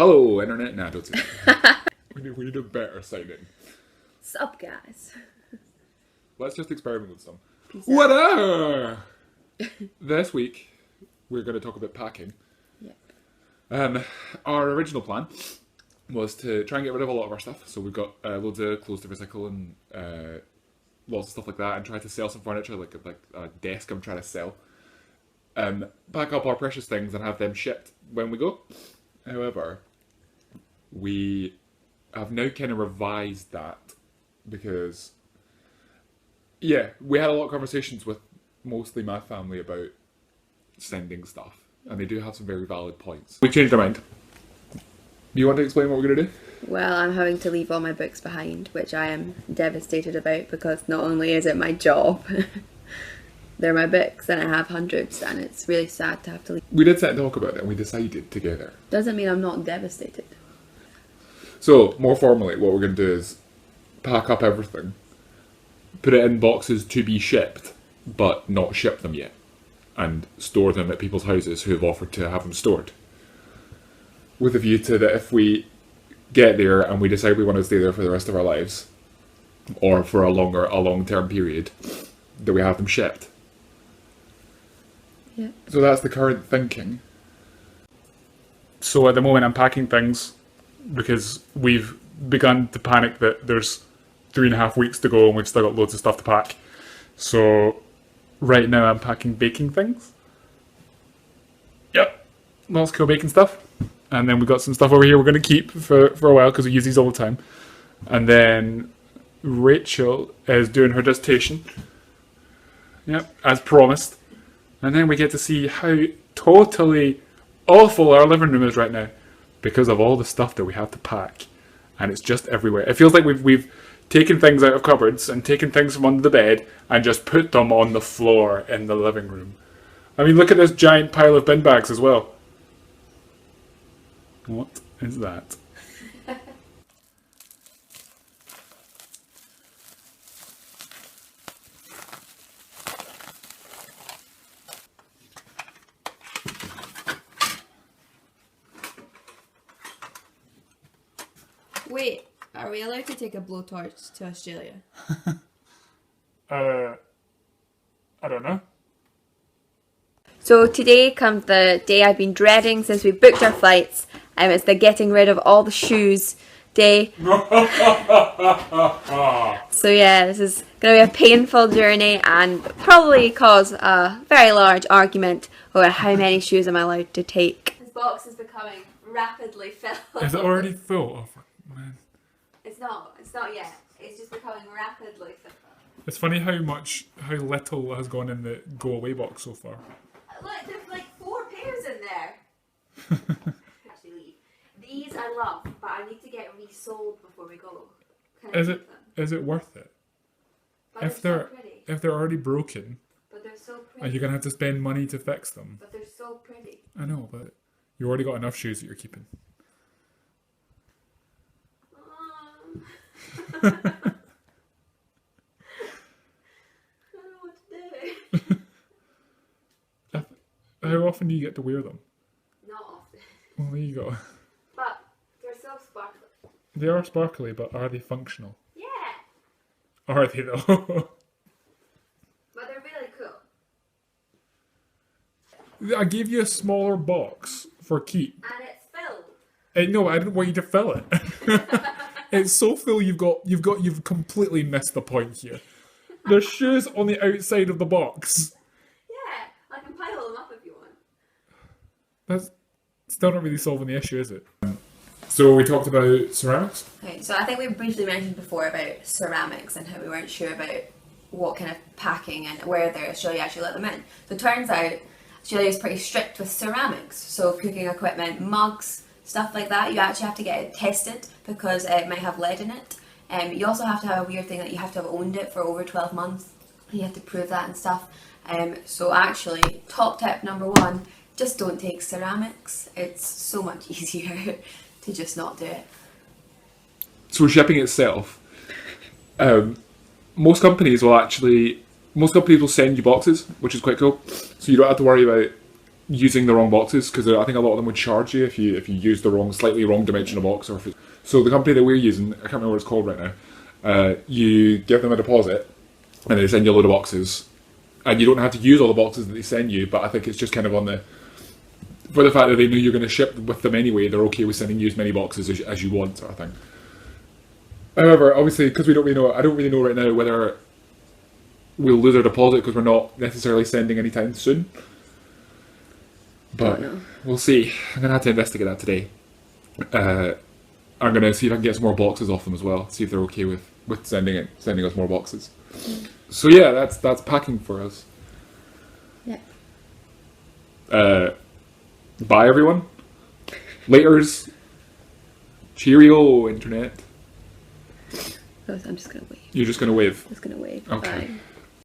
Hello, internet. Nah, don't say that. we need a better sign in. Sup, guys? Let's just experiment with some. Peace What out. This week, we're going to talk about packing. Yep. Our original plan was to try and get rid of a lot of our stuff. So we've got loads of clothes to recycle and lots of stuff like that, and try to sell some furniture, like a desk I'm trying to sell. Pack up our precious things and have them shipped when we go. However, we have now kind of revised that because, yeah, we had a lot of conversations with mostly my family about sending stuff, and they do have some very valid points. We changed our mind. Do you want to explain what we're going to do? Well, I'm having to leave all my books behind, which I am devastated about because not only is it my job, they're my books and I have hundreds, and it's really sad to have to leave. We did sit and talk about it and we decided together. Doesn't mean I'm not devastated. So, more formally, what we're going to do is pack up everything, put it in boxes to be shipped, but not ship them yet, and store them at people's houses who have offered to have them stored. With a view to that if we get there and we decide we want to stay there for the rest of our lives, or for a long-term period, that we have them shipped. Yeah. So that's the current thinking. So at the moment I'm packing things because we've begun to panic that there's 3.5 weeks to go and we've still got loads of stuff to pack. So right now I'm packing baking things. Yep, lots of cool baking stuff. And then we've got some stuff over here we're going to keep for a while because we use these all the time. And then Rachel is doing her dissertation. Yep, as promised. And then we get to see how totally awful our living room is right now because of all the stuff that we have to pack. And it's just everywhere. It feels like we've taken things out of cupboards and taken things from under the bed and just put them on the floor in the living room. I mean, look at this giant pile of bin bags as well. What is that? Wait, are we allowed to take a blowtorch to Australia? I don't know. So today comes the day I've been dreading since we booked our flights. It's the getting rid of all the shoes day. So yeah, this is going to be a painful journey and probably cause a very large argument over how many shoes I'm allowed to take. This box is becoming rapidly filled. Is it already full? Oh, man. It's not yet. It's just becoming rapidly filled. It's funny how little has gone in the go away box so far. Look, there's like 4 pairs in there. Actually, leave. These I love, but I need to get resold before we go. Can I keep them? Is it worth it? But If they're they're so pretty. if they're already broken, But they're so are pretty. you gonna have to spend money to fix them? But they're so pretty. I know, but you already got enough shoes that you're keeping. I don't know what to do. How often do you get to wear them? Not often. Well, there you go. But they're so sparkly. They are sparkly, but are they functional? Yeah. Are they though? But they're really cool. I gave you a smaller box for keep. And it's filled. No, I didn't want you to fill it. It's so full. You've completely missed the point here. There's shoes on the outside of the box. Yeah, I can pile them up if you want. That's still not really solving the issue, is it? So we talked about ceramics. Okay, so I think we briefly mentioned before about ceramics and how we weren't sure about what kind of packing and whether Australia actually let them in. So it turns out Australia is pretty strict with ceramics. So cooking equipment, mugs, stuff like that, you actually have to get it tested because it might have lead in it. You also have to have a weird thing that you have to have owned it for over 12 months. You have to prove that and stuff. So actually, top tip number 1, just don't take ceramics. It's so much easier to just not do it. So shipping itself, most companies will send you boxes, which is quite cool. So you don't have to worry about using the wrong boxes, because I think a lot of them would charge you if you use the slightly wrong dimensional box. So the company that we're using, I can't remember what it's called right now. You give them a deposit, and they send you a load of boxes, and you don't have to use all the boxes that they send you. But I think it's just kind of for the fact that they know you're going to ship with them anyway, they're okay with sending you as many boxes as you want, sort of thing. However, obviously, because we don't really know, I don't really know right now whether we'll lose our deposit because we're not necessarily sending anytime soon. But we'll see. I'm gonna have to investigate that today. I'm gonna see if I can get some more boxes off them as well. See if they're okay with sending us more boxes. So yeah, that's packing for us. Yeah. Bye everyone. Laters. Cheerio, internet. I'm just gonna wave. You're just gonna wave. Just gonna wave. Okay. Bye.